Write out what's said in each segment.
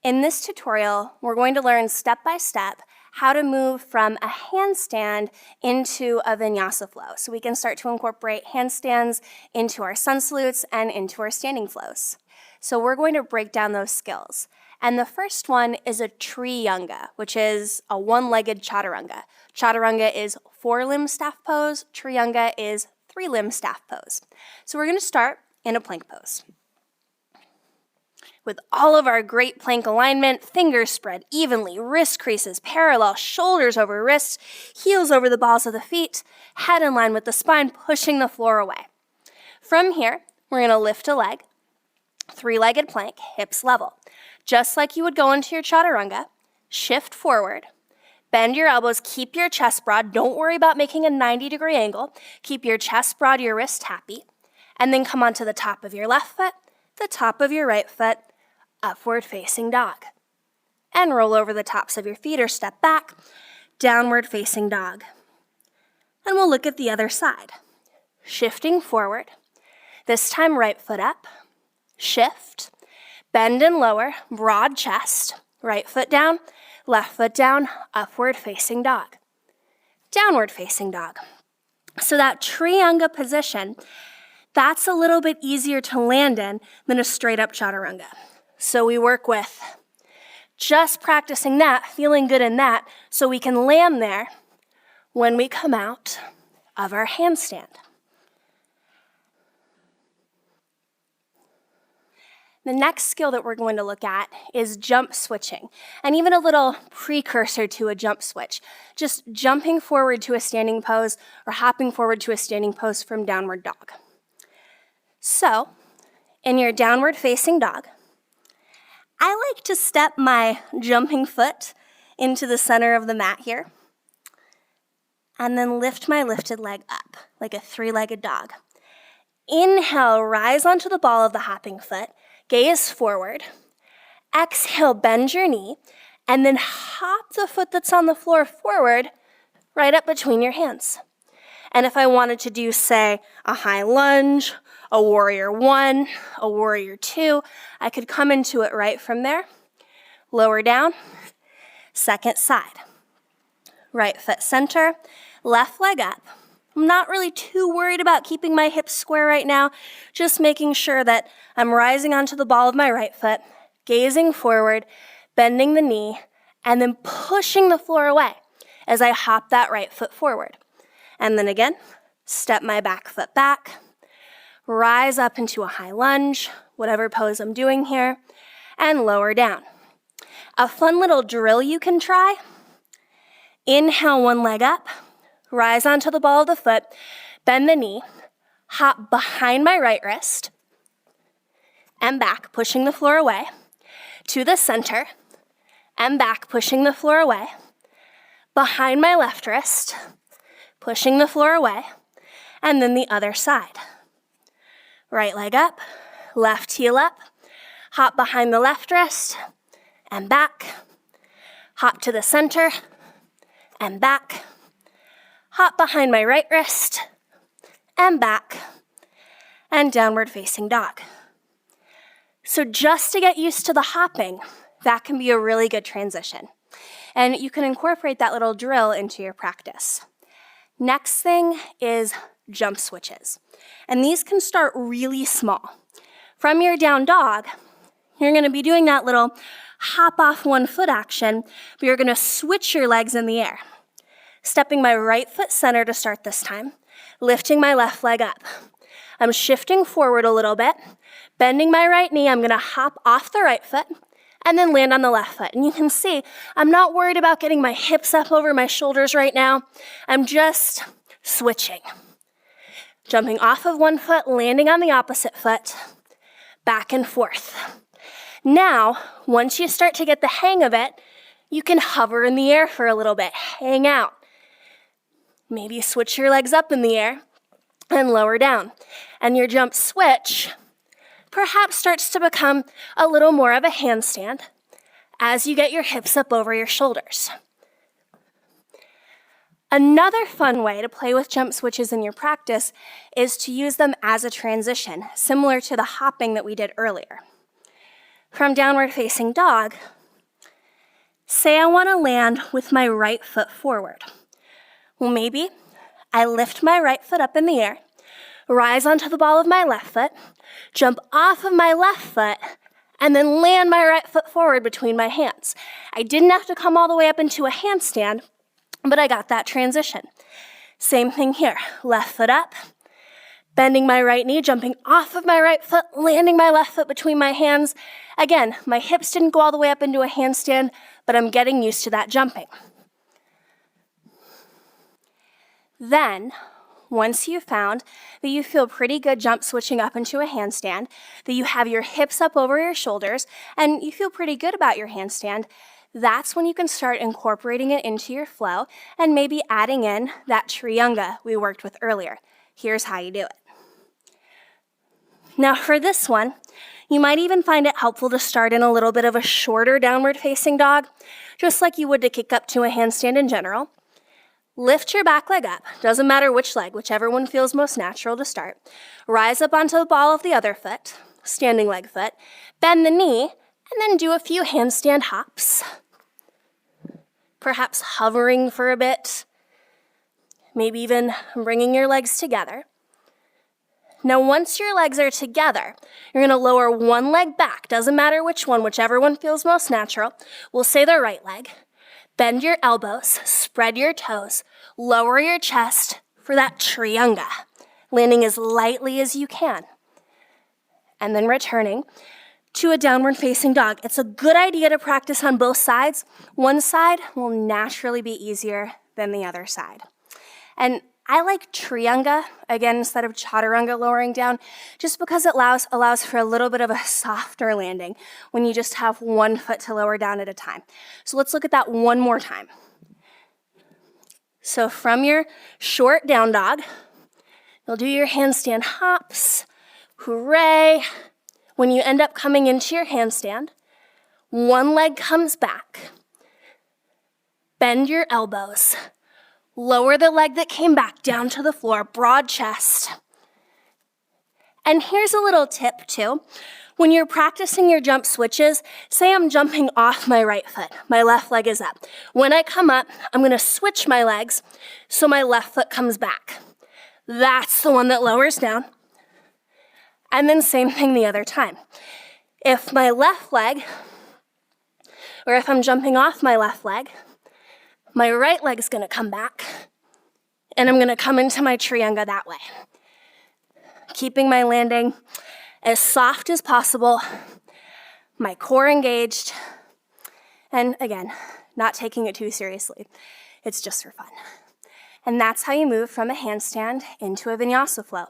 In this tutorial, we're going to learn step by step how to move from a handstand into a vinyasa flow. So we can start to incorporate handstands into our sun salutes and into our standing flows. So we're going to break down those skills. And the first one is a triunga, which is a one-legged chaturanga. Chaturanga is 4-limb staff pose. Triunga is 3-limb staff pose. So we're going to start in a plank pose. With all of our great plank alignment, fingers spread evenly, wrist creases parallel, shoulders over wrists, heels over the balls of the feet, head in line with the spine, pushing the floor away. From here, we're going to lift a leg, 3-legged plank, hips level. Just like you would go into your chaturanga, shift forward, bend your elbows, keep your chest broad. Don't worry about making a 90-degree angle. Keep your chest broad, your wrist happy, and then come onto the top of your left foot, the top of your right foot, upward facing dog. And roll over the tops of your feet or step back, downward facing dog. And we'll look at the other side. Shifting forward, this time right foot up, shift, bend and lower, broad chest, right foot down, left foot down, upward facing dog. Downward facing dog. So that triunga position, that's a little bit easier to land in than a straight up chaturanga. So we work with just practicing that, feeling good in that, so we can land there when we come out of our handstand. The next skill that we're going to look at is jump switching, and even a little precursor to a jump switch, just jumping forward to a standing pose or hopping forward to a standing pose from downward dog. So, in your downward facing dog, I like to step my jumping foot into the center of the mat here, and then lift my lifted leg up like a 3-legged dog. Inhale, rise onto the ball of the hopping foot, gaze forward. Exhale, bend your knee, and then hop the foot that's on the floor forward, right up between your hands. And if I wanted to do, say, a high lunge, a warrior 1, a warrior 2, I could come into it right from there. Lower down, second side. Right foot center, left leg up. I'm not really too worried about keeping my hips square right now, just making sure that I'm rising onto the ball of my right foot, gazing forward, bending the knee, and then pushing the floor away as I hop that right foot forward. And then again, step my back foot back, rise up into a high lunge, whatever pose I'm doing here, and lower down. A fun little drill you can try. Inhale one leg up, rise onto the ball of the foot, bend the knee, hop behind my right wrist, and back, pushing the floor away, to the center, and back, pushing the floor away, behind my left wrist, pushing the floor away, and then the other side. Right leg up, left heel up, hop behind the left wrist, and back, hop to the center, and back, hop behind my right wrist, and back, and downward facing dog. So just to get used to the hopping, that can be a really good transition. And you can incorporate that little drill into your practice. Next thing is jump switches. And these can start really small. From your down dog, you're going to be doing that little hop off one foot action, but you're going to switch your legs in the air. Stepping my right foot center to start this time, lifting my left leg up. I'm shifting forward a little bit, bending my right knee. I'm going to hop off the right foot and then land on the left foot. And you can see I'm not worried about getting my hips up over my shoulders right now. I'm just switching. Jumping off of one foot, landing on the opposite foot, back and forth. Now, once you start to get the hang of it, you can hover in the air for a little bit, hang out. Maybe switch your legs up in the air and lower down. And your jump switch perhaps starts to become a little more of a handstand as you get your hips up over your shoulders. Another fun way to play with jump switches in your practice is to use them as a transition, similar to the hopping that we did earlier. from downward facing dog, say I want to land with my right foot forward. Well, maybe I lift my right foot up in the air, rise onto the ball of my left foot, jump off of my left foot, and then land my right foot forward between my hands. I didn't have to come all the way up into a handstand, but I got that transition. Same thing here, left foot up, bending my right knee, jumping off of my right foot, landing my left foot between my hands. Again, my hips didn't go all the way up into a handstand, but I'm getting used to that jumping. Then, once you've found that you feel pretty good jump switching up into a handstand, that you have your hips up over your shoulders, and you feel pretty good about your handstand, that's when you can start incorporating it into your flow and maybe adding in that triunga we worked with earlier. Here's how you do it. Now for this one, you might even find it helpful to start in a little bit of a shorter downward facing dog, just like you would to kick up to a handstand in general. Lift your back leg up, doesn't matter which leg, whichever one feels most natural to start. Rise up onto the ball of the other foot, standing leg foot, bend the knee, and then do a few handstand hops. Perhaps hovering for a bit, maybe even bringing your legs together. Now, once your legs are together, you're gonna lower one leg back, doesn't matter which one, whichever one feels most natural. We'll say the right leg. Bend your elbows, spread your toes, lower your chest for that triunga, landing as lightly as you can. And then returning to a downward facing dog. It's a good idea to practice on both sides. One side will naturally be easier than the other side. And I like triunga, again, instead of chaturanga lowering down, just because it allows for a little bit of a softer landing when you just have one foot to lower down at a time. So let's look at that one more time. So from your short down dog, you'll do your handstand hops. Hooray. When you end up coming into your handstand, one leg comes back. Bend your elbows. Lower the leg that came back down to the floor, broad chest. And here's a little tip too. When you're practicing your jump switches, say I'm jumping off my right foot, my left leg is up. When I come up, I'm gonna switch my legs so my left foot comes back. That's the one that lowers down. And then same thing the other time. If my left leg, or if I'm jumping off my left leg, my right leg's gonna come back, and I'm gonna come into my triunga that way. Keeping my landing as soft as possible, my core engaged, and again, not taking it too seriously. It's just for fun. And that's how you move from a handstand into a vinyasa flow.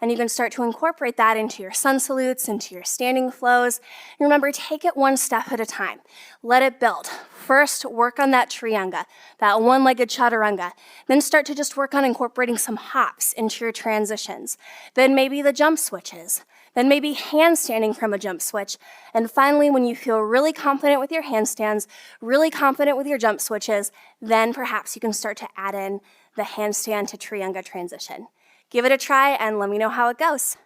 And you can start to incorporate that into your sun salutes, into your standing flows. And remember, take it one step at a time. Let it build. First, work on that triunga, that one-legged chaturanga. Then start to just work on incorporating some hops into your transitions. Then maybe the jump switches. Then maybe handstanding from a jump switch. And finally, when you feel really confident with your handstands, really confident with your jump switches, then perhaps you can start to add in the handstand to triunga transition. Give it a try and let me know how it goes.